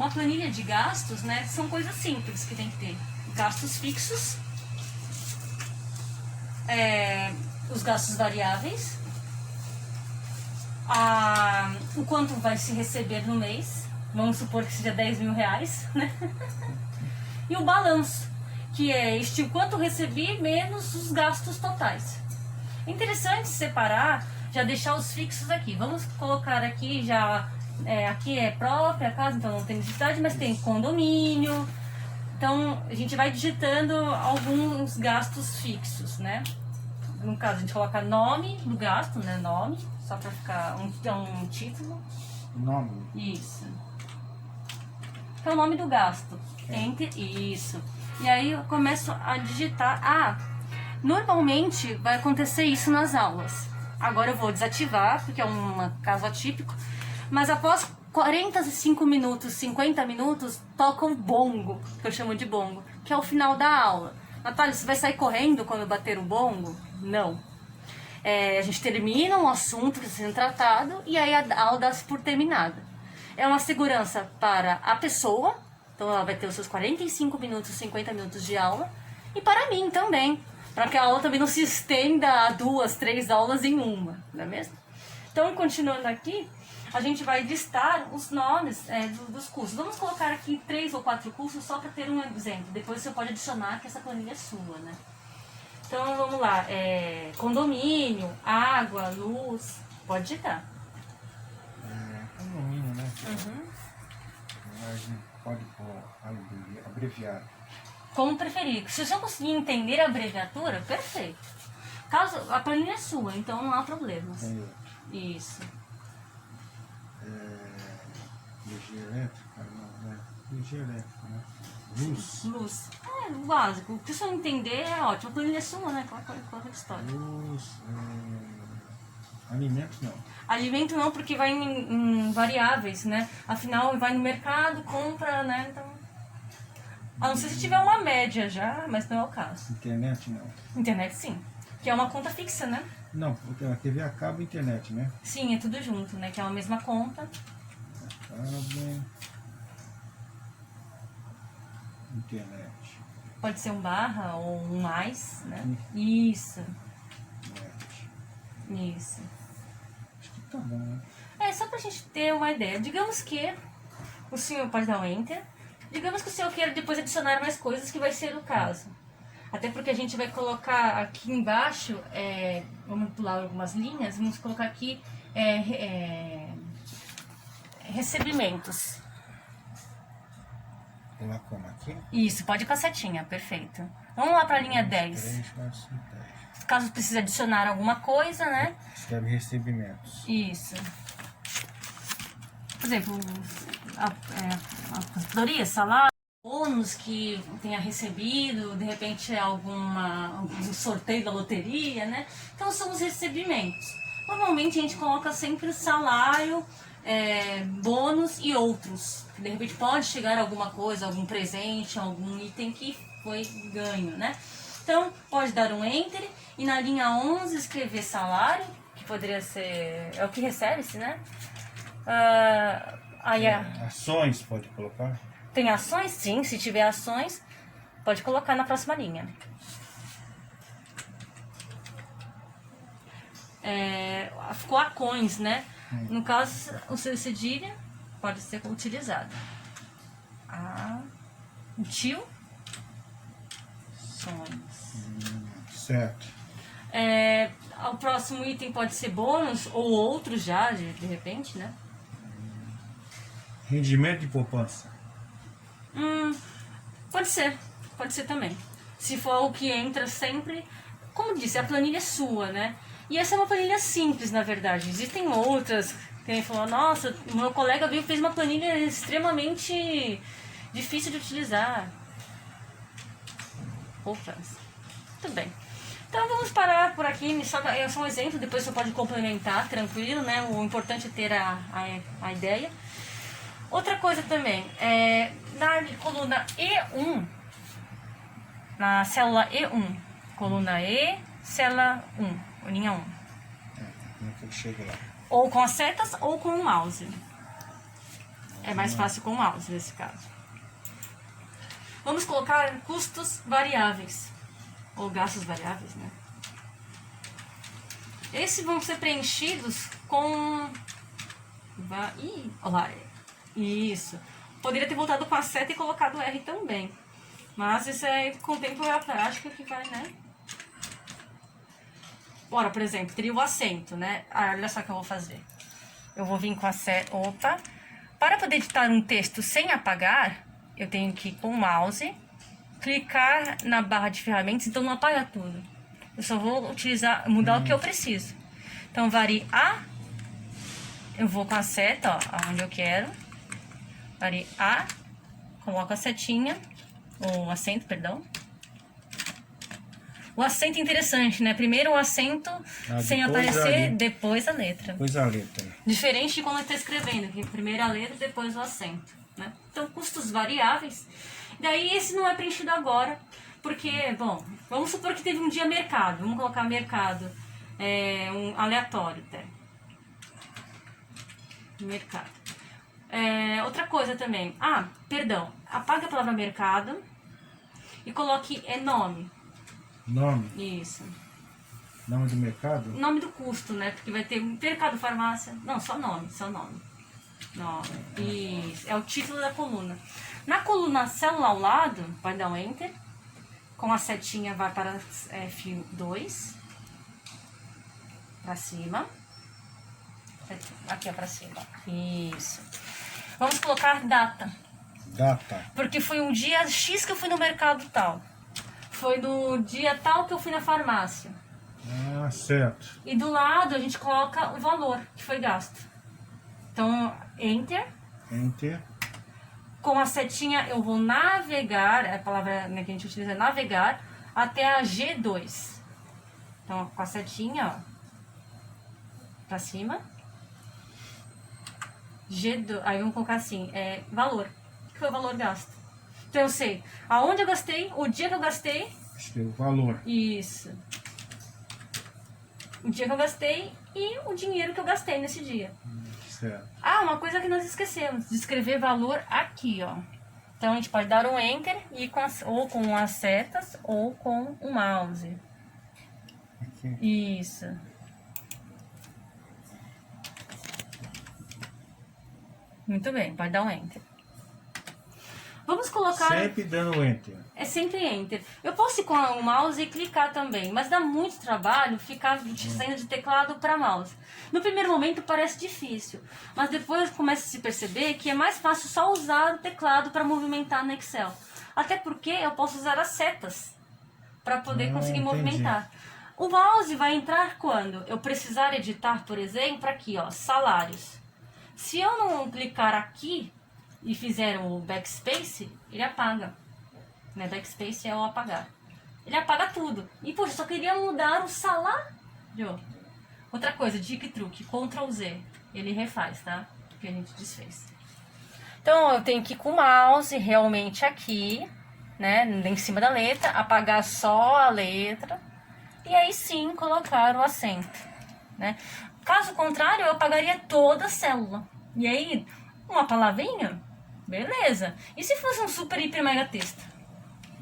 uma planilha de gastos, né, são coisas simples que tem que ter. Gastos fixos, os gastos variáveis, o quanto vai se receber no mês, vamos supor que seja 10 mil reais, né? E o balanço, que é o quanto recebi menos os gastos totais. É interessante separar, já deixar os fixos aqui. Vamos colocar aqui já, aqui é própria casa, então não tem necessidade, mas tem condomínio. Então a gente vai digitando alguns gastos fixos, né? No caso a gente coloca nome do gasto, né? Nome, só para ficar um título. Nome. Isso. Então o nome do gasto. Enter, isso. E aí eu começo a digitar. Normalmente vai acontecer isso nas aulas. Agora eu vou desativar, porque é um caso atípico. Mas após 45 minutos, 50 minutos, toca o bongo, que eu chamo de bongo, que é o final da aula. Natália, você vai sair correndo quando bater o bongo? Não. A gente termina um assunto que está sendo tratado e aí a aula dá-se por terminada. É uma segurança para a pessoa, então ela vai ter os seus 45 minutos, 50 minutos de aula, e para mim também, para que a aula também não se estenda a 2, 3 aulas em uma, não é mesmo? Então, continuando aqui, a gente vai listar os nomes dos cursos. Vamos colocar aqui 3 ou 4 cursos só para ter um exemplo. Depois você pode adicionar que essa planilha é sua, né? Então, vamos lá. Condomínio, água, luz. Pode digitar. Condomínio, né? Uhum. A gente pode abreviar. Como preferir. Se você não conseguir entender a abreviatura, perfeito. Caso a planilha é sua, então não há problemas. Isso. Energia elétrica? Não, né? Energia elétrica, né? Luz. Luz. O básico. Se você não entender, é ótimo. A planilha é sua, né? Qual é a história? Luz. Alimentos não. Alimento não, porque vai em variáveis, né? Afinal, vai no mercado, compra, né? Então, a não ser se tiver uma média já, mas não é o caso. Internet não. Internet sim, que é uma conta fixa, né? Não, porque a TV a cabo e internet, né? Sim, é tudo junto, né? Que é a mesma conta. Cabo, internet. Pode ser um barra ou um mais, né? Isso, Net. isso. Acho que tá bom, né? Só pra gente ter uma ideia. Digamos que o senhor pode dar um enter. Digamos que o senhor queira depois adicionar mais coisas, que vai ser o caso. Até porque a gente vai colocar aqui embaixo, vamos pular algumas linhas, vamos colocar aqui recebimentos. Pular como aqui? Isso, pode ir com a setinha, perfeito. Vamos lá para a linha 10. 3, 4, 5, 10. Caso precise adicionar alguma coisa, né? Escreve recebimentos. Isso. Por exemplo, a consultoria, salário, bônus que tenha recebido, de repente algum sorteio da loteria, né? Então são os recebimentos. Normalmente a gente coloca sempre salário, bônus e outros. De repente pode chegar alguma coisa, algum presente, algum item que foi ganho, né? Então pode dar um enter e na linha 11 escrever salário, que poderia ser, é o que recebe-se, né? Ações pode colocar? Tem ações? Sim, se tiver ações, pode colocar na próxima linha. Ficou a coins, né? No caso, o seu cedilha pode ser utilizado. Tio. Certo. O próximo item pode ser bônus ou outros já, de repente, né? Rendimento de poupança. Pode ser também. Se for algo que entra sempre, como disse, a planilha é sua, né? E essa é uma planilha simples, na verdade. Existem outras, quem falou, nossa, o meu colega veio e fez uma planilha extremamente difícil de utilizar. Tudo bem. Então vamos parar por aqui, é só um exemplo, depois você pode complementar, tranquilo, né? O importante é ter a ideia. Outra coisa também, na coluna E1, na célula E1, coluna E, célula 1, linha 1. Como é que eu chego lá? Ou com as setas ou com o mouse. É mais fácil com o mouse nesse caso. Vamos colocar custos variáveis. Ou gastos variáveis, né? Esses vão ser preenchidos com... Ih, olha lá. Isso. Poderia ter voltado com a seta e colocado R também. Mas isso é, com o tempo é a prática que vai, né? Ora, por exemplo, teria o acento, né? Olha só o que eu vou fazer. Eu vou vir com a seta... Opa! Para poder editar um texto sem apagar, eu tenho que ir com o mouse, clicar na barra de ferramentas, então não apaga tudo. Eu só vou mudar o que eu preciso. Então, varie A, eu vou com a seta, ó, aonde eu quero. Varie A, coloco a setinha, ou acento, perdão. O acento é interessante, né? Primeiro o acento sem aparecer, depois a letra. Depois a letra. Diferente de quando eu estou escrevendo, que primeiro a letra, depois o acento, né? Então, custos variáveis. Daí, esse não é preenchido agora, porque, bom, vamos supor que teve um dia mercado. Vamos colocar mercado, um aleatório até. Mercado. Outra coisa também. Perdão. Apaga a palavra mercado e coloque nome. Nome? Isso. Nome do mercado? Nome do custo, né? Porque vai ter mercado, farmácia. Não, só nome, só nome. Nome. Isso. É o título da coluna. Na coluna célula ao lado, vai dar um Enter. Com a setinha vai para F2. Para cima. Aqui, ó, para cima. Isso. Vamos colocar data. Data. Porque foi um dia X que eu fui no mercado tal. Foi no dia tal que eu fui na farmácia. Certo. E do lado a gente coloca o valor que foi gasto. Então, Enter. Enter. Com a setinha eu vou navegar, a palavra, né, que a gente utiliza é navegar, até a G2. Então, com a setinha, ó, pra cima. G2, aí vamos colocar assim, valor. O que foi o valor gasto? Então eu sei aonde eu gastei, o dia que eu gastei. Escreve o valor. Isso. O dia que eu gastei e o dinheiro que eu gastei nesse dia. Certo. Uma coisa que nós esquecemos, de escrever valor aqui, ó. Então a gente pode dar um Enter e ir ou com as setas ou com o mouse. Aqui. Isso. Muito bem, pode dar um Enter. Vamos colocar... Sempre dando Enter. É sempre Enter. Eu posso ir com o mouse e clicar também, mas dá muito trabalho ficar saindo de teclado para mouse. No primeiro momento parece difícil, mas depois começa a se perceber que é mais fácil só usar o teclado para movimentar no Excel. Até porque eu posso usar as setas para poder conseguir movimentar. O mouse vai entrar quando eu precisar editar, por exemplo, aqui, ó, salários. Se eu não clicar aqui e fizer o backspace, ele apaga. Né? Backspace é o apagar. Ele apaga tudo. E, poxa, só queria mudar o salário. Outra coisa, dica e truque, Ctrl Z. Ele refaz, tá? O que a gente desfez. Então, eu tenho que ir com o mouse realmente aqui, né? Em cima da letra, apagar só a letra. E aí sim, colocar o acento, né? Caso contrário, eu apagaria toda a célula. E aí, uma palavrinha, beleza. E se fosse um super, hiper, mega texto?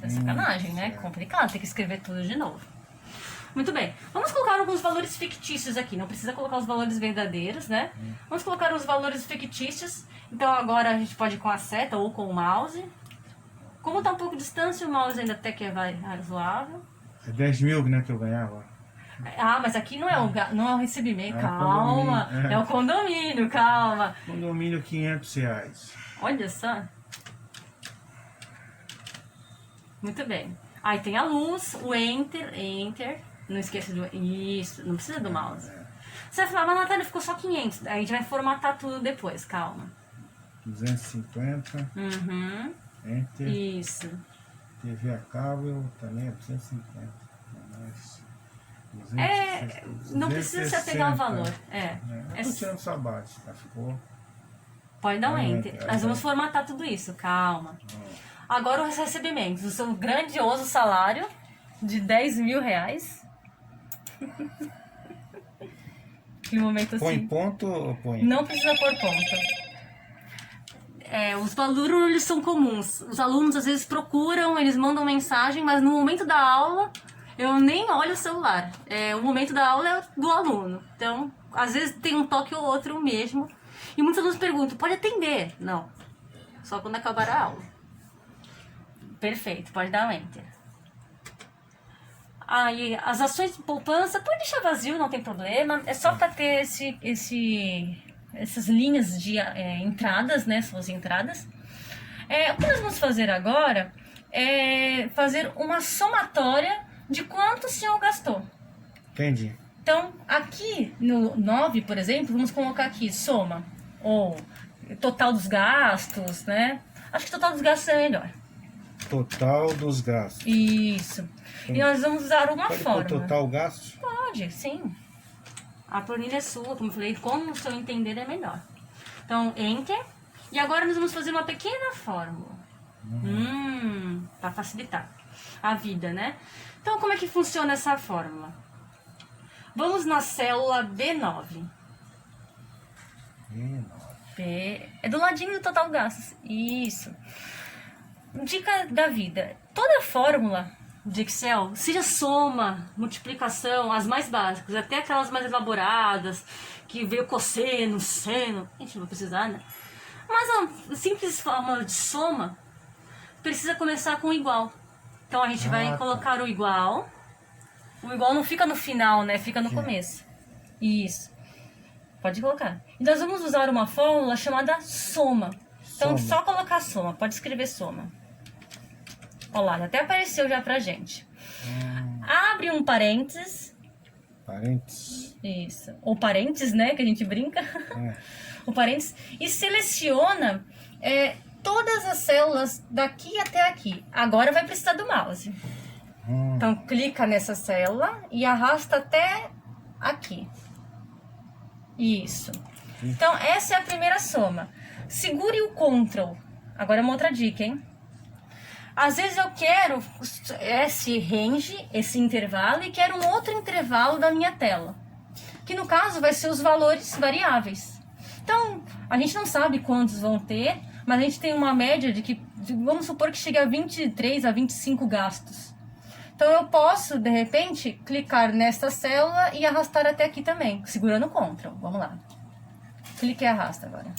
É sacanagem, né? Complicado, tem que escrever tudo de novo. Muito bem, vamos colocar alguns valores fictícios aqui. Não precisa colocar os valores verdadeiros, né? Vamos colocar os valores fictícios. Então agora a gente pode ir com a seta ou com o mouse. Como está um pouco distância, o mouse ainda até que é razoável. É 10 mil, né, que eu ganhava. Mas aqui não é o recebimento, calma. Condomínio, É o condomínio, calma. Condomínio R$500. Olha só. Muito bem. Aí tem a luz, o Enter. Não esqueça do... Isso, não precisa do mouse. Você vai falar, mas Natália, ficou só 500. Aí a gente vai formatar tudo depois, calma. 250. Enter. Isso. TV a cabo também é 250. Mas... não precisa se apegar ao valor. Tô tirando só base, tá? Ficou... Pode dar um Enter. Nós vamos formatar tudo isso, calma. Agora os recebimentos. O seu grandioso salário de R$10.000. Que momento assim. Põe ponto ou põe? Não precisa pôr ponto. os valores eles são comuns. Os alunos às vezes procuram, eles mandam mensagem, mas no momento da aula eu nem olho o celular. O momento da aula é do aluno. Então, às vezes tem um toque ou outro mesmo. E muitos alunos perguntam, pode atender? Não. Só quando acabar a aula. Perfeito, pode dar um enter. Aí, as ações de poupança, pode deixar vazio, não tem problema. É só para ter essas linhas de entradas, né? Suas entradas. O que nós vamos fazer agora é fazer uma somatória de quanto o senhor gastou. Entendi. Então, aqui no 9, por exemplo, vamos colocar aqui soma, ou total dos gastos, né? Acho que total dos gastos é melhor. Total dos gastos. Isso. E nós vamos usar uma Pode forma. pôr total gastos? Pode, sim. A planilha é sua, como eu falei, como o seu entender é melhor. Então, enter. E agora nós vamos fazer uma pequena fórmula. Para facilitar a vida, né? Então, como é que funciona essa fórmula? Vamos na célula B9. É do ladinho do total gastos. Isso. Dica da vida. Toda fórmula de Excel, seja soma, multiplicação, as mais básicas, até aquelas mais elaboradas, que veio cosseno, seno, a gente não vai precisar, né? Mas a simples fórmula de soma precisa começar com igual. Então a gente vai colocar o igual. O igual não fica no final, né? Fica no começo. Isso. Pode colocar. E nós vamos usar uma fórmula chamada soma. Então, só colocar soma. Pode escrever soma. Olha lá, até apareceu já pra gente. Abre um parênteses. Parênteses. Isso. Ou parênteses, né? Que a gente brinca. O parênteses. E seleciona todas as células daqui até aqui. Agora vai precisar do mouse. Então, clica nessa célula e arrasta até aqui. Isso. Então, essa é a primeira soma. Segure o Ctrl. Agora é uma outra dica, hein? Às vezes eu quero esse range, esse intervalo, e quero um outro intervalo da minha tela. Que no caso vai ser os valores variáveis. Então, a gente não sabe quantos vão ter, mas a gente tem uma média de que, vamos supor que chegue a 23 a 25 gastos. Então, eu posso, de repente, clicar nessa célula e arrastar até aqui também, segurando o Ctrl. Vamos lá. Clique e arrasta agora.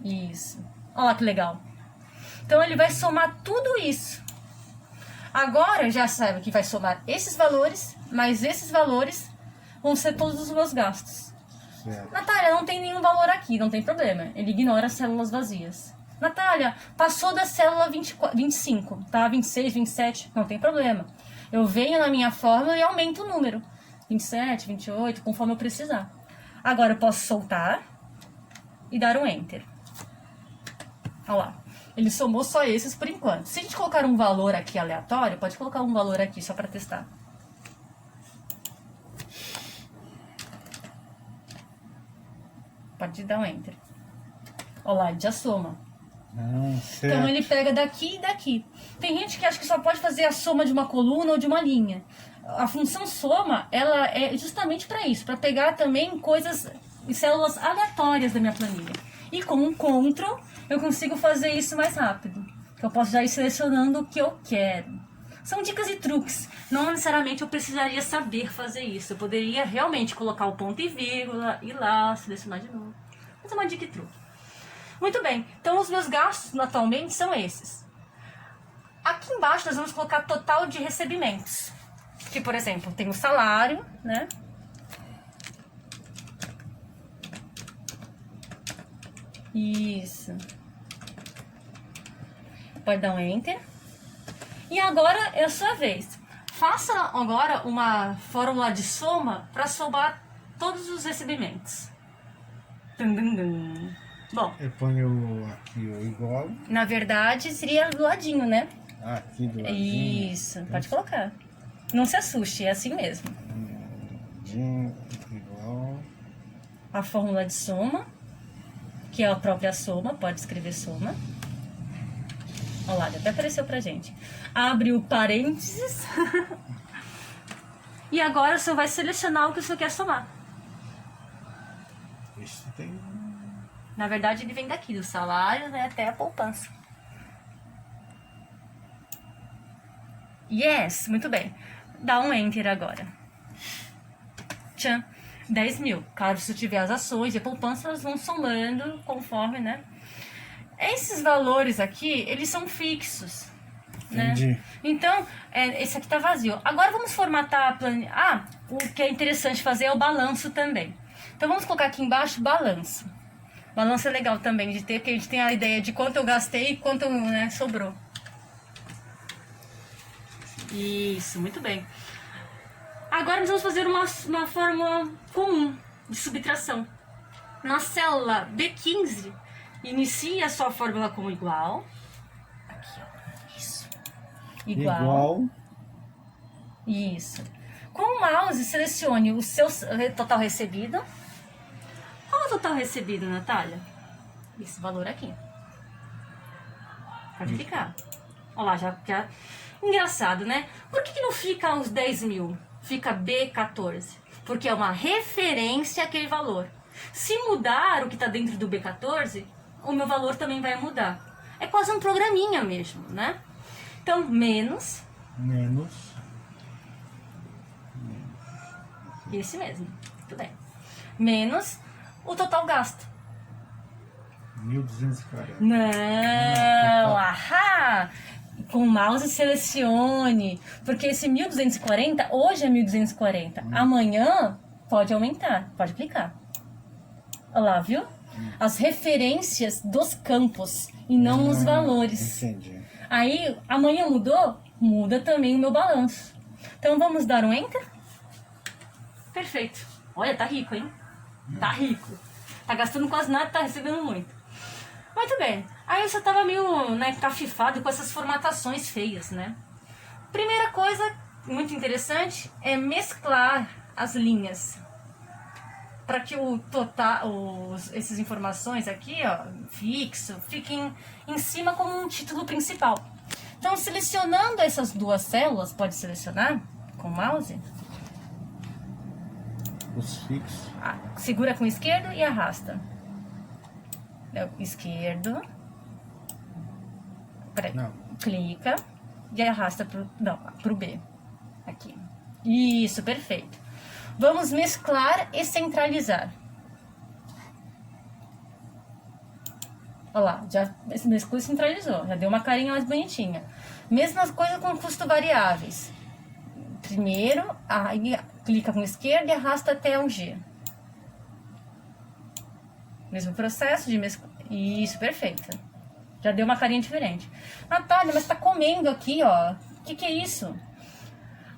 Isso. Olha lá que legal. Então, ele vai somar tudo isso. Agora, já sabe que vai somar esses valores, mas esses valores vão ser todos os meus gastos. Certo. Natália, não tem nenhum valor aqui, não tem problema. Ele ignora as células vazias. Natália, passou da célula 25, tá? 26, 27, não tem problema. Eu venho na minha fórmula e aumento o número. 27, 28, conforme eu precisar. Agora eu posso soltar e dar um Enter. Olha lá. Ele somou só esses por enquanto. Se a gente colocar um valor aqui aleatório, pode colocar um valor aqui só para testar. Pode dar um Enter. Olha lá, ele já soma. Então ele pega daqui e daqui. Tem gente que acha que só pode fazer a soma de uma coluna ou de uma linha. A função soma, ela é justamente para isso, para pegar também coisas e células aleatórias da minha planilha. E com um Ctrl eu consigo fazer isso mais rápido. Eu posso já ir selecionando o que eu quero. São dicas e truques. Não necessariamente eu precisaria saber fazer isso. Eu poderia realmente colocar o ponto e vírgula, ir lá, selecionar de novo. Mas é uma dica e truque. Muito bem, então os meus gastos atualmente são esses. Aqui embaixo nós vamos colocar total de recebimentos. Que, por exemplo, tem o salário, né? Isso. Pode dar um Enter. E agora é a sua vez. Faça agora uma fórmula de soma para somar todos os recebimentos. Bom, Eu ponho aqui o igual. na verdade seria do ladinho, né? Aqui do ladinho. Isso, pode colocar. Não se assuste, é assim mesmo. Ladinho, igual. A fórmula de soma, que é a própria soma, pode escrever soma. Olha lá, até apareceu pra gente. Abre o parênteses. E agora você vai selecionar o que você quer somar. Esse tem Na verdade, ele vem daqui, do salário, né, até a poupança. Yes, muito bem. Dá um Enter agora. Tchan, 10 mil. Claro, se tiver as ações e a poupança, elas vão somando conforme, né? Esses valores aqui, eles são fixos. Entendi. Né? Então, esse aqui tá vazio. Agora vamos formatar a planilha. Ah, o que é interessante fazer é o balanço também. Então vamos colocar aqui embaixo balanço. Balanço é legal também de ter, porque a gente tem a ideia de quanto eu gastei e quanto, né, sobrou. Isso, muito bem. Agora nós vamos fazer uma fórmula comum de subtração. Na célula B15, inicie a sua fórmula como igual. Aqui, ó. Isso. Igual. Isso. Com o mouse, selecione o seu total recebido. Qual é o total recebido, Natália? Esse valor aqui. Pode ficar. Olha lá, já... Engraçado, né? Por que não fica os 10 mil? Fica B14. Porque é uma referência àquele valor. Se mudar o que está dentro do B14, o meu valor também vai mudar. É quase um programinha mesmo, né? Então, menos. Esse mesmo. Tudo bem. Menos o total gasto. 1.240. Não, ahá! Com o mouse selecione, porque esse 1.240 hoje é 1.240. Amanhã pode aumentar, pode clicar. Olha lá, viu? As referências dos campos e não os valores. Entendi. Aí, amanhã mudou? Muda também o meu balanço. Então vamos dar um Enter? Perfeito. Olha, tá rico, hein? Tá rico. Tá gastando quase nada, tá recebendo muito. Muito bem. Aí eu só tava meio, né, cafifado com essas formatações feias, né? Primeira coisa muito interessante é mesclar as linhas. Para que o total, essas informações aqui, ó, fixo, fiquem em cima como um título principal. Então, selecionando essas duas células, pode selecionar com o mouse. Os fixos. Segura com o esquerdo e arrasta. Esquerdo. Peraí. Não. Clica e arrasta pro B. Aqui. Isso, perfeito. Vamos mesclar e centralizar. Olha lá, já mesclou e centralizou. Já deu uma carinha mais bonitinha. Mesma coisa com custo variáveis. Primeiro, aí clica com o esquerdo e arrasta até um G. Mesmo processo de mesclar. Isso, perfeito. Já deu uma carinha diferente. Natália, mas tá comendo aqui, ó. O que é isso?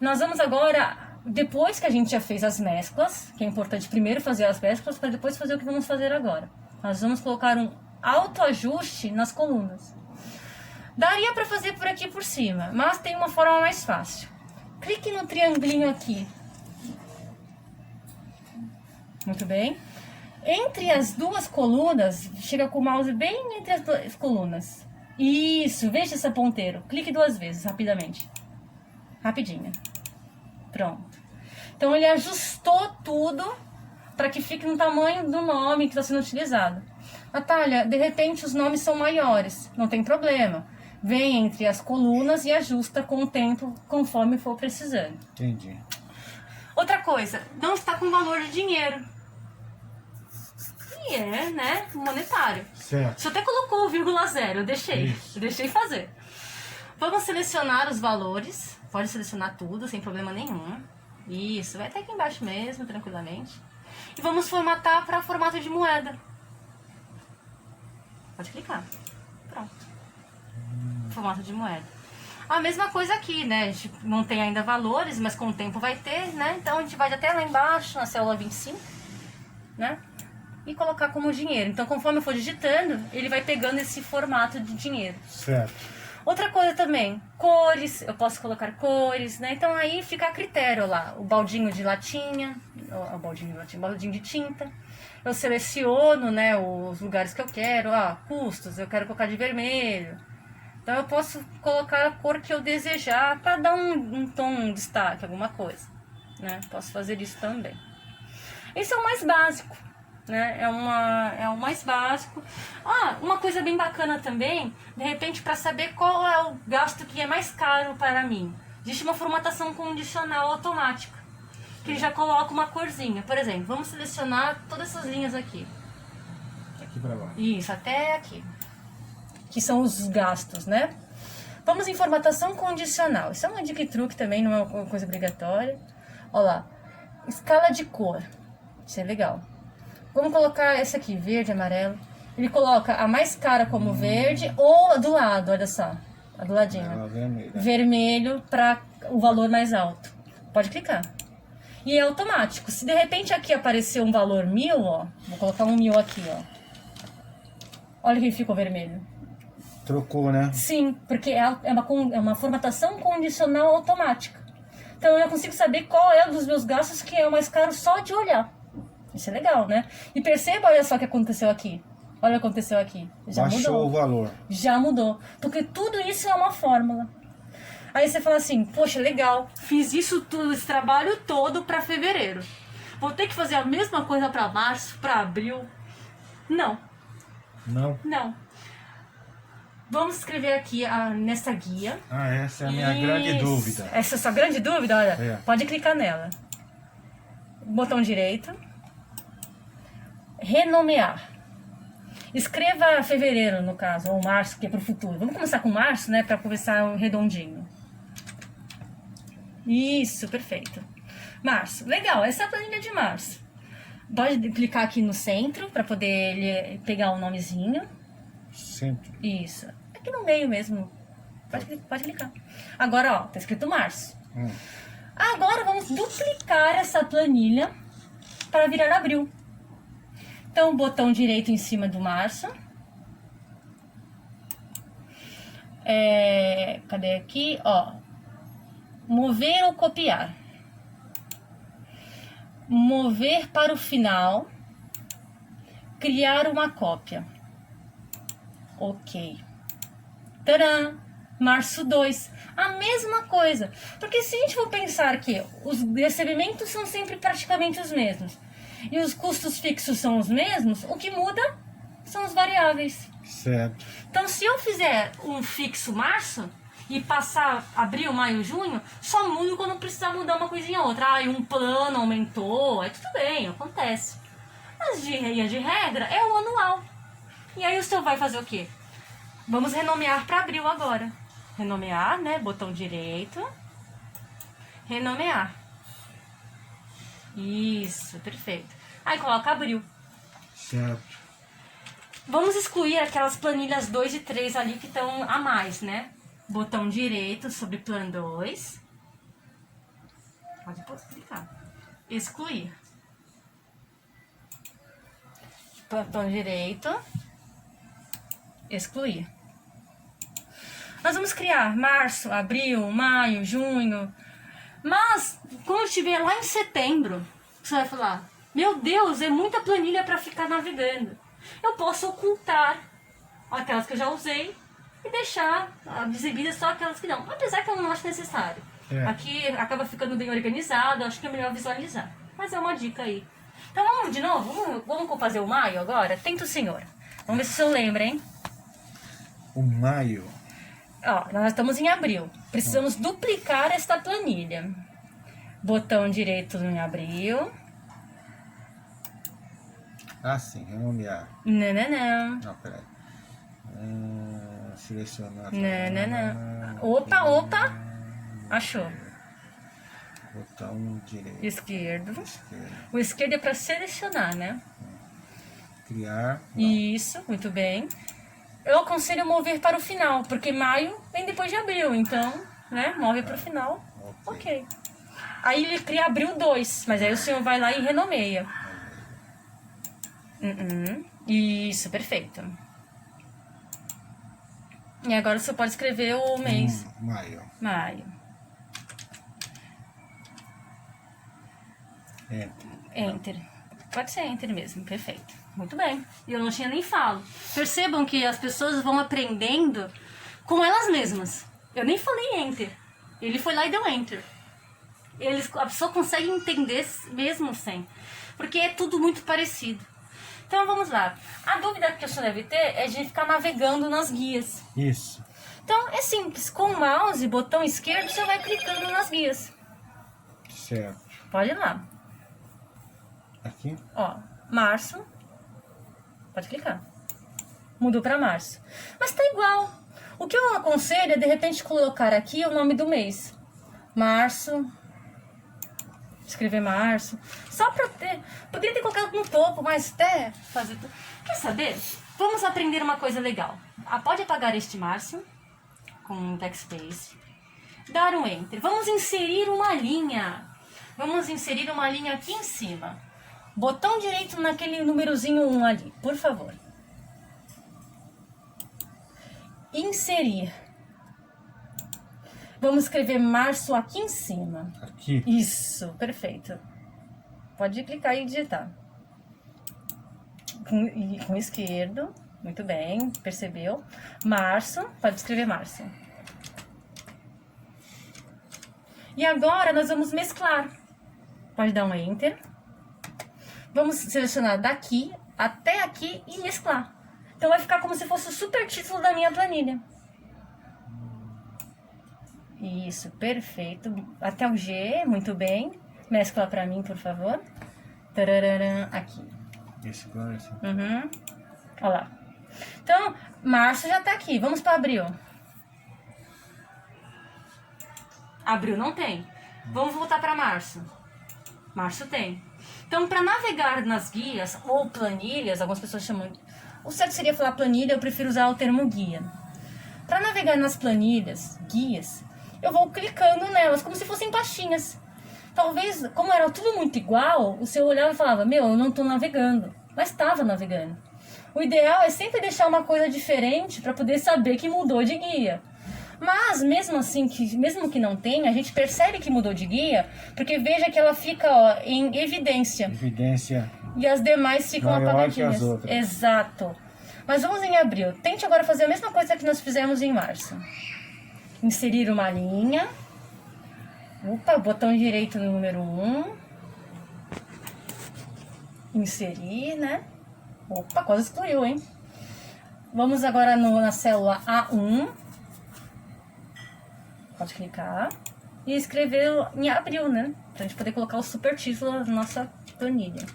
Nós vamos agora, depois que a gente já fez as mesclas, que é importante primeiro fazer as mesclas, para depois fazer o que vamos fazer agora. Nós vamos colocar um autoajuste nas colunas. Daria para fazer por aqui por cima, mas tem uma forma mais fácil. Clique no triangulinho aqui. Muito bem. Entre as duas colunas, chega com o mouse bem entre as duas colunas. Isso, veja esse ponteiro. Clique 2 vezes, rapidamente. Rapidinho. Pronto. Então ele ajustou tudo para que fique no tamanho do nome que está sendo utilizado. Natália, de repente os nomes são maiores. Não tem problema. Vem entre as colunas e ajusta com o tempo conforme for precisando. Entendi. Outra coisa, não está com valor de dinheiro. E é, né, monetário. Certo. Você até colocou o 0,0, eu deixei. Isso. Eu deixei fazer. Vamos selecionar os valores. Pode selecionar tudo, sem problema nenhum. Isso, vai até aqui embaixo mesmo, tranquilamente. E vamos formatar para formato de moeda. Pode clicar. Pronto. Formato de moeda. A mesma coisa aqui, né? A gente não tem ainda valores, mas com o tempo vai ter, né? Então a gente vai até lá embaixo, na célula 25, né? E colocar como dinheiro. Então, conforme eu for digitando, ele vai pegando esse formato de dinheiro. Certo. Outra coisa também, cores, eu posso colocar cores, né? Então aí fica a critério lá, o baldinho de latinha, o baldinho de tinta. Eu seleciono, né, os lugares que eu quero, custos, eu quero colocar de vermelho. Então eu posso colocar a cor que eu desejar para dar um tom, um destaque, alguma coisa, né? Posso fazer isso também. Esse é o mais básico, né? É o mais básico. Uma coisa bem bacana também, de repente, para saber qual é o gasto que é mais caro para mim. Existe uma formatação condicional automática, que já coloca uma corzinha. Por exemplo, vamos selecionar todas essas linhas aqui. Aqui para baixo. Isso, até aqui. Que são os gastos, né? Vamos em formatação condicional. Isso é uma dica e truque também, não é uma coisa obrigatória. Olha lá. Escala de cor. Isso é legal. Vamos colocar essa aqui, verde, amarelo. Ele coloca a mais cara como verde ou a do lado, olha só. A do ladinho. Vermelho para o valor mais alto. Pode clicar. E é automático. Se de repente aqui aparecer um valor 1000, ó. Vou colocar um 1000 aqui, ó. Olha que ficou vermelho. Trocou, né? Sim, porque é uma formatação condicional automática. Então eu consigo saber qual é dos meus gastos que é o mais caro só de olhar. Isso é legal, né? E perceba, olha só o que aconteceu aqui. Olha o que aconteceu aqui. Já baixou o valor. Já mudou. Porque tudo isso é uma fórmula. Aí você fala assim, poxa, legal. Fiz isso tudo, esse trabalho todo para fevereiro. Vou ter que fazer a mesma coisa para março, para abril? Não. Não? Não. Vamos escrever aqui nessa guia. Essa é a minha grande dúvida. Essa é a sua grande dúvida? Olha, É. Pode clicar nela. Botão direito. Renomear. Escreva fevereiro, no caso, ou março, que é para o futuro. Vamos começar com março, né, para começar redondinho. Isso, perfeito. Março. Legal, essa é a planilha de março. Pode clicar aqui no centro para poder pegar o nomezinho. Centro. Isso. Aqui no meio mesmo. Pode clicar. Agora, ó, tá escrito março. Agora vamos duplicar essa planilha para virar abril. Então, botão direito em cima do março. Cadê aqui? Ó. Mover ou copiar. Mover para o final. Criar uma cópia. Ok. Tcharam! Março 2. A mesma coisa. Porque se a gente for pensar que os recebimentos são sempre praticamente os mesmos e os custos fixos são os mesmos, o que muda são os variáveis. Certo. Então, se eu fizer um fixo março e passar abril, maio, junho, só mudo quando precisar mudar uma coisinha ou outra. Um plano aumentou, aí tudo bem, acontece. Mas de regra é o anual. E aí o senhor vai fazer o quê? Vamos renomear para abril agora. Renomear, né? Botão direito. Renomear. Isso, perfeito. Aí coloca abril. Certo. Vamos excluir aquelas planilhas 2 e 3 ali que estão a mais, né? Botão direito sobre plano 2. Pode clicar. Excluir. Botão direito. Excluir. Nós vamos criar março, abril, maio, junho. Mas, quando estiver lá em setembro, você vai falar, meu Deus, é muita planilha para ficar navegando. Eu posso ocultar aquelas que eu já usei e deixar exibidas só aquelas que não. Apesar que eu não acho necessário. Aqui acaba ficando bem organizado, acho que é melhor visualizar. Mas é uma dica aí. Então vamos de novo, vamos fazer o maio agora? Tenta o senhor. Vamos ver se o senhor lembra, hein? O maio. Ó, nós estamos em abril. Precisamos duplicar esta planilha. Botão direito em abril. Sim, renomear. Não. Não, peraí. Selecionar. Não. Opa. Achou. Botão direito. Esquerdo. O esquerdo é para selecionar, né? Criar. Isso, muito bem. Eu aconselho mover para o final, porque maio vem depois de abril, então, né, move para o final. Ok. Aí ele cria abril 2, mas aí o senhor vai lá e renomeia. Isso, perfeito. E agora você pode escrever o mês. Maio. Enter. Pode ser Enter mesmo, perfeito. Muito bem. E eu não tinha nem falo. Percebam que as pessoas vão aprendendo com elas mesmas. Eu nem falei Enter. Ele foi lá e deu Enter. A pessoa consegue entender mesmo sem. Porque é tudo muito parecido. Então vamos lá. A dúvida que você deve ter é de ficar navegando nas guias. Isso. Então é simples, com o mouse, botão esquerdo, você vai clicando nas guias. Certo. Pode ir lá. Aqui? Ó, março. Pode clicar. Mudou para março. Mas tá igual. O que eu aconselho é de repente colocar aqui o nome do mês. Março. Escrever março. Só pra ter. Poderia ter colocado no topo, mas até fazer. Quer saber? Vamos aprender uma coisa legal. Pode apagar este março com backspace. Dar um enter. Vamos inserir uma linha. Vamos inserir uma linha aqui em cima. Botão direito naquele númerozinho 1 ali, por favor. Inserir. Vamos escrever março aqui em cima. Aqui. Isso, perfeito. Pode clicar e digitar. Com esquerdo. Muito bem, percebeu? Março, pode escrever março. E agora nós vamos mesclar. Pode dar um enter. Vamos selecionar daqui até aqui e mesclar. Então vai ficar como se fosse o super título da minha planilha. Isso, perfeito. Até o G, muito bem. Mescla pra mim, por favor. Tararã, aqui. Esse agora, esse. Uhum. Olha lá. Então, março já tá aqui. Vamos para abril. Abril não tem. Vamos voltar para março. Março tem. Então, para navegar nas guias ou planilhas, algumas pessoas chamam... O certo seria falar planilha, eu prefiro usar o termo guia. Para navegar nas planilhas, guias, eu vou clicando nelas, como se fossem pastinhas. Talvez, como era tudo muito igual, o seu olhava e falava, meu, eu não estou navegando. Mas estava navegando. O ideal é sempre deixar uma coisa diferente para poder saber que mudou de guia. Mas, mesmo assim, mesmo que não tenha, a gente percebe que mudou de guia, porque veja que ela fica em evidência. Evidência. E as demais ficam maior apagadinhas. que as outras. Exato. Mas vamos em abril. Tente agora fazer a mesma coisa que nós fizemos em março. Inserir uma linha. Opa, botão direito no número 1. Inserir, né? Opa, quase excluiu, hein? Vamos agora na célula A1. Pode clicar. E escrever em abril, né? Pra gente poder colocar o super título da nossa planilha.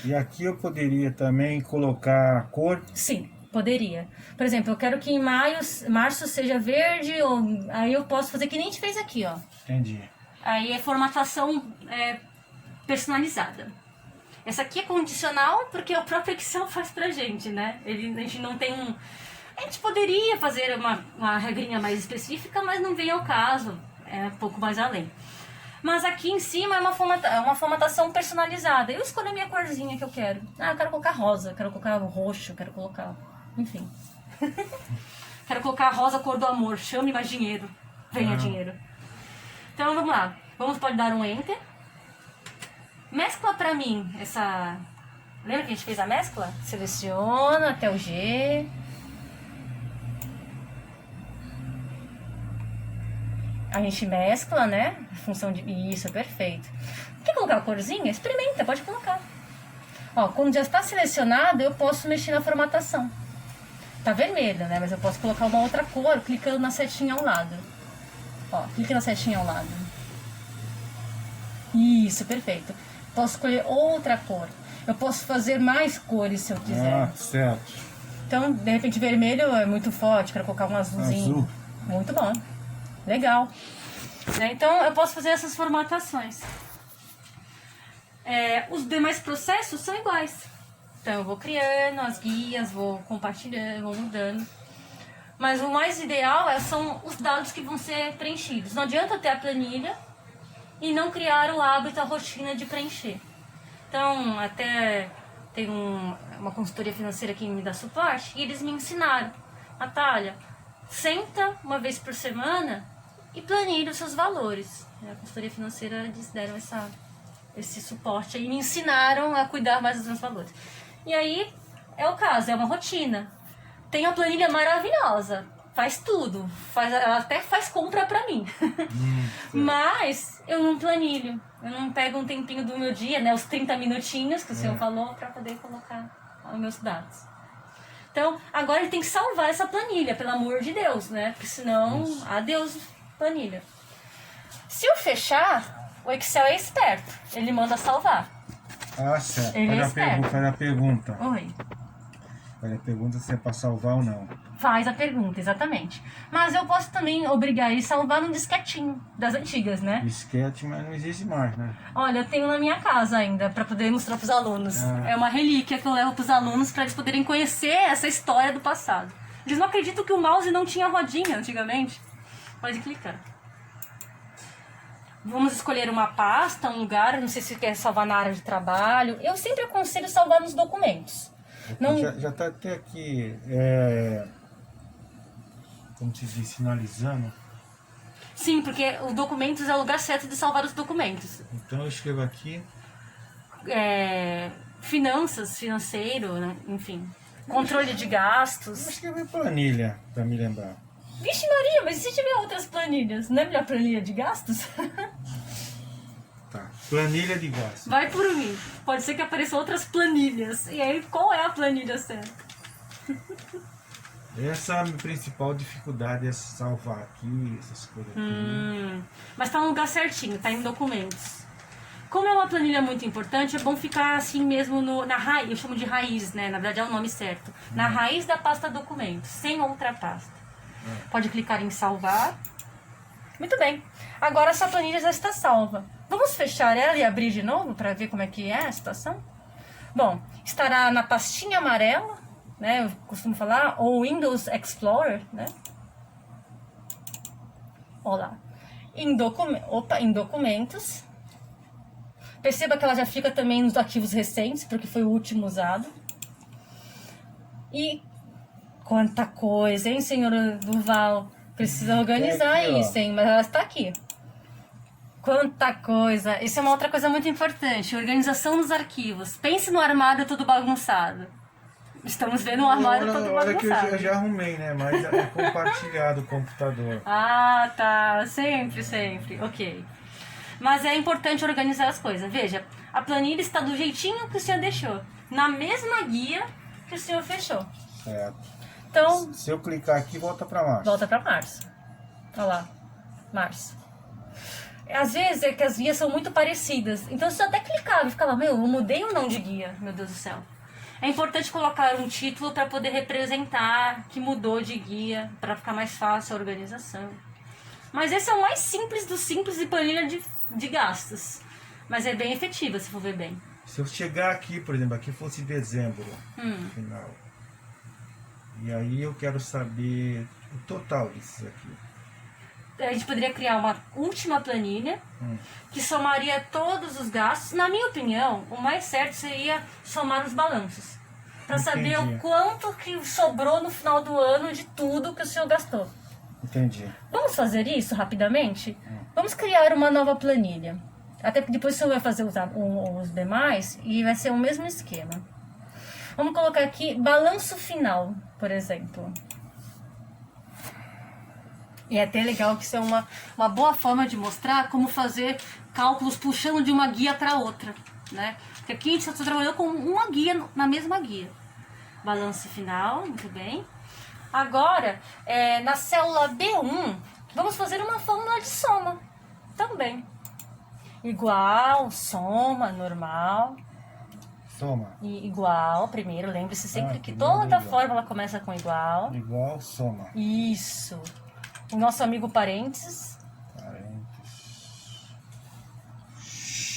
E aqui eu poderia também colocar a cor. Sim, poderia. Por exemplo, eu quero que em março seja verde, ou aí eu posso fazer que nem a gente fez aqui, ó. Entendi. Aí é formatação personalizada. Essa aqui é condicional porque o próprio Excel faz pra gente, né? A gente não tem um... A gente poderia fazer uma regrinha mais específica, mas não vem ao caso, é um pouco mais além. Mas aqui em cima é uma formatação personalizada. Eu escolho a minha corzinha que eu quero. Ah, eu quero colocar rosa, quero colocar roxo, quero colocar... Enfim. Quero colocar rosa, cor do amor. Chame mais dinheiro. Venha dinheiro. Então vamos lá. Pode dar um enter. Mescla pra mim essa... Lembra que a gente fez a mescla? Seleciona até o G. A gente mescla, né? Função de... Isso, é perfeito. Quer colocar a corzinha? Experimenta, pode colocar. Ó, quando já está selecionado, eu posso mexer na formatação. Tá vermelho, né? Mas eu posso colocar uma outra cor clicando na setinha ao lado. Ó, clique na setinha ao lado. Isso, perfeito. Posso escolher outra cor. Eu posso fazer mais cores se eu quiser. Ah, certo. Então, de repente, vermelho é muito forte, quero colocar um azulzinho. Azul. Muito bom. Legal. Então, eu posso fazer essas formatações. Os demais processos são iguais. Então, eu vou criando as guias, vou compartilhando, vou mudando. Mas o mais ideal são os dados que vão ser preenchidos. Não adianta ter a planilha e não criar o hábito, a rotina de preencher. Então, até tem uma consultoria financeira que me dá suporte e eles me ensinaram. Natália, senta uma vez por semana e planilha os seus valores. A consultoria financeira, eles deram esse suporte e me ensinaram a cuidar mais dos meus valores. E aí, é o caso, é uma rotina. Tem a planilha maravilhosa, faz tudo, ela até faz compra pra mim. Mas eu não planilho. Eu não pego um tempinho do meu dia, né? Os 30 minutinhos que o senhor falou, para poder colocar os meus dados. Então, agora ele tem que salvar essa planilha, pelo amor de Deus, né? Porque senão, adeus planilha. Se eu fechar, o Excel é esperto. Ele manda salvar. Ah, certo. Ele é esperto. Faz a pergunta. Oi. Faz a pergunta se é para salvar ou não. Faz a pergunta, exatamente. Mas eu posso também obrigar ele a salvar num disquetinho das antigas, né? Disquete, mas não existe mais, né? Olha, eu tenho na minha casa ainda, para poder mostrar pros alunos. É uma relíquia que eu levo pros alunos para eles poderem conhecer essa história do passado. Eles não acreditam que o mouse não tinha rodinha antigamente. Pode clicar. Vamos escolher uma pasta, um lugar, não sei se quer salvar na área de trabalho. Eu sempre aconselho salvar nos documentos. Não... Já está até aqui, como se diz, sinalizando. Sim, porque o documentos é o lugar certo de salvar os documentos. Então eu escrevo aqui. Finanças, financeiro, né? Enfim. Controle de gastos. Eu escrevi planilha, para me lembrar. Vixe Maria, mas e se tiver outras planilhas? Não é melhor planilha de gastos? Tá, planilha de gastos. Vai por mim. Pode ser que apareçam outras planilhas. E aí, qual é a planilha certa? Essa é a minha principal dificuldade, é salvar aqui, essas coisas aqui. Mas tá no lugar certinho, tá em documentos. Como é uma planilha muito importante, é bom ficar assim mesmo na raiz, eu chamo de raiz, né? Na verdade é o nome certo. Na raiz da pasta documentos, sem outra pasta. Pode clicar em salvar. Muito bem. Agora essa planilha já está salva. Vamos fechar ela e abrir de novo para ver como é que é a situação? Bom, estará na pastinha amarela, né? Eu costumo falar, ou Windows Explorer, né? Olá. Em documentos. Perceba que ela já fica também nos arquivos recentes, porque foi o último usado. E quanta coisa, hein, senhora Duval? Precisa organizar aqui, isso, hein? Mas ela está aqui. Quanta coisa. Isso é uma outra coisa muito importante. Organização nos arquivos. Pense no armário todo bagunçado. Estamos vendo um armário todo Olha que bagunçado. eu já arrumei, né? Mas é compartilhado o computador. Ah, tá. Sempre, sempre. Ok. Mas é importante organizar as coisas. Veja, a planilha está do jeitinho que o senhor deixou. Na mesma guia que o senhor fechou. Certo. Então, Se eu clicar aqui, volta para março. volta para março. Olha lá. Março. Às vezes é que as guias são muito parecidas. Então, se eu até clicava e ficava, eu mudei ou não de guia? Meu Deus do céu. É importante colocar um título para poder representar que mudou de guia, para ficar mais fácil a organização. Mas esse é o mais simples dos simples de planilha de gastos. Mas é bem efetiva, se for ver bem. Se eu chegar aqui, por exemplo, aqui fosse dezembro, final. E aí eu quero saber o total desses aqui. A gente poderia criar uma última planilha que somaria todos os gastos. Na minha opinião, o mais certo seria somar os balanços. Para saber o quanto que sobrou no final do ano de tudo que o senhor gastou. Entendi. Vamos fazer isso rapidamente? Vamos criar uma nova planilha. Até porque depois o senhor vai fazer os demais e vai ser o mesmo esquema. Vamos colocar aqui balanço final, por exemplo. E é até legal que isso é uma boa forma de mostrar como fazer cálculos puxando de uma guia para outra, né? Porque aqui a gente está trabalhando com uma guia na mesma guia. Balanço final, muito bem. Agora, na célula B1, vamos fazer uma fórmula de soma também. Igual, soma, normal. Soma. E igual, primeiro, lembre-se sempre que primeiro toda igual. fórmula começa com igual. Igual, soma. Isso. O nosso amigo parênteses. Parênteses.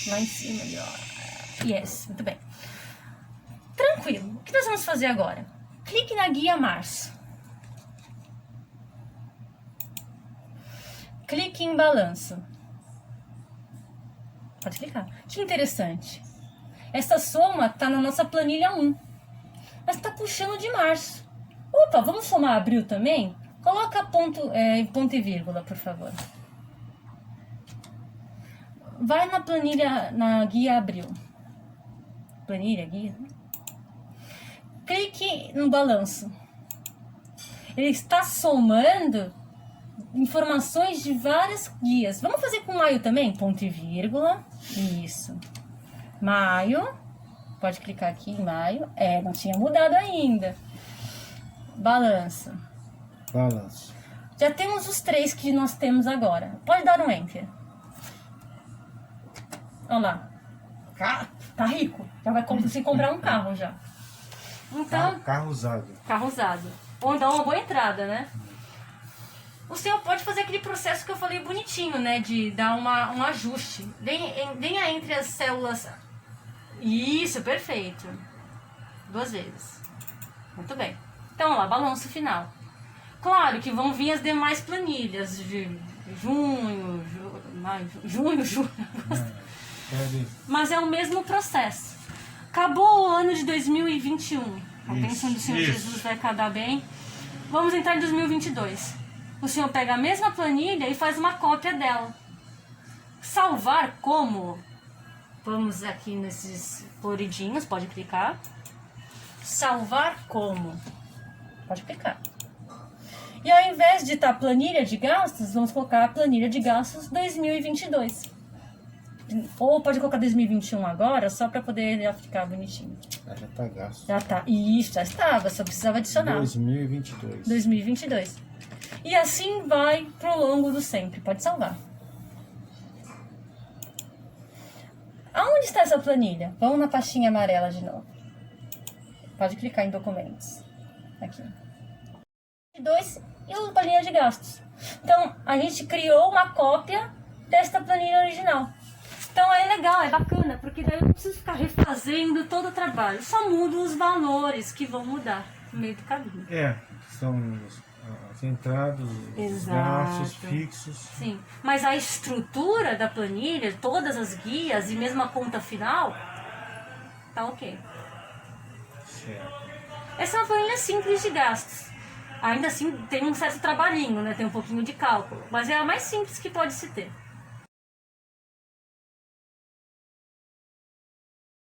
Lá em cima ali, ó. Yes, muito bem. Tranquilo. O que nós vamos fazer agora? Clique na guia março. Clique em balanço. Pode clicar. Que interessante. Essa soma está na nossa planilha 1. Mas está puxando de março. Opa, vamos somar abril também? Coloca ponto e vírgula, por favor. Vai na planilha, na guia abril. Planilha, guia. Clique no balanço. Ele está somando informações de várias guias. Vamos fazer com maio também? Ponto e vírgula. Isso. Maio. Pode clicar aqui em maio. Não tinha mudado ainda. Balanço. Balanço. Já temos os 3 que nós temos agora. Pode dar um Enter. Olha lá. Tá rico. Já vai conseguir comprar um carro já. Então, Carro usado. carro usado. Ou dar uma boa entrada, né? O senhor pode fazer aquele processo que eu falei bonitinho, né? De dar um ajuste. Venha entre as células. Isso, perfeito. 2 vezes. Muito bem. Então, olha lá, balanço final. Claro que vão vir as demais planilhas de junho, julho. Mas é o mesmo processo. Acabou o ano de 2021. A bênção do Senhor Jesus vai acabar bem. Vamos entrar em 2022. O senhor pega a mesma planilha e faz uma cópia dela. Salvar como? Vamos aqui nesses coloridinhos, pode clicar. Salvar como? Pode clicar. E ao invés de estar planilha de gastos, vamos colocar a planilha de gastos 2022. Ou pode colocar 2021 agora, só para poder já ficar bonitinho. Já tá gasto. Já tá. Isso, já estava, só precisava adicionar. 2022. 2022. E assim vai pro longo do sempre. Pode salvar. Aonde está essa planilha? Vamos na pastinha amarela de novo. Pode clicar em documentos. Aqui. 2 e a planilha de gastos. Então, a gente criou uma cópia desta planilha original. Então é legal, é bacana, porque daí eu não preciso ficar refazendo todo o trabalho. Só mudo os valores que vão mudar no meio do caminho. São as entradas, os gastos fixos. Sim, mas a estrutura da planilha, todas as guias e mesmo a conta final, tá ok. Certo. Essa é uma planilha simples de gastos. Ainda assim tem um certo trabalhinho, né? Tem um pouquinho de cálculo, mas é a mais simples que pode se ter.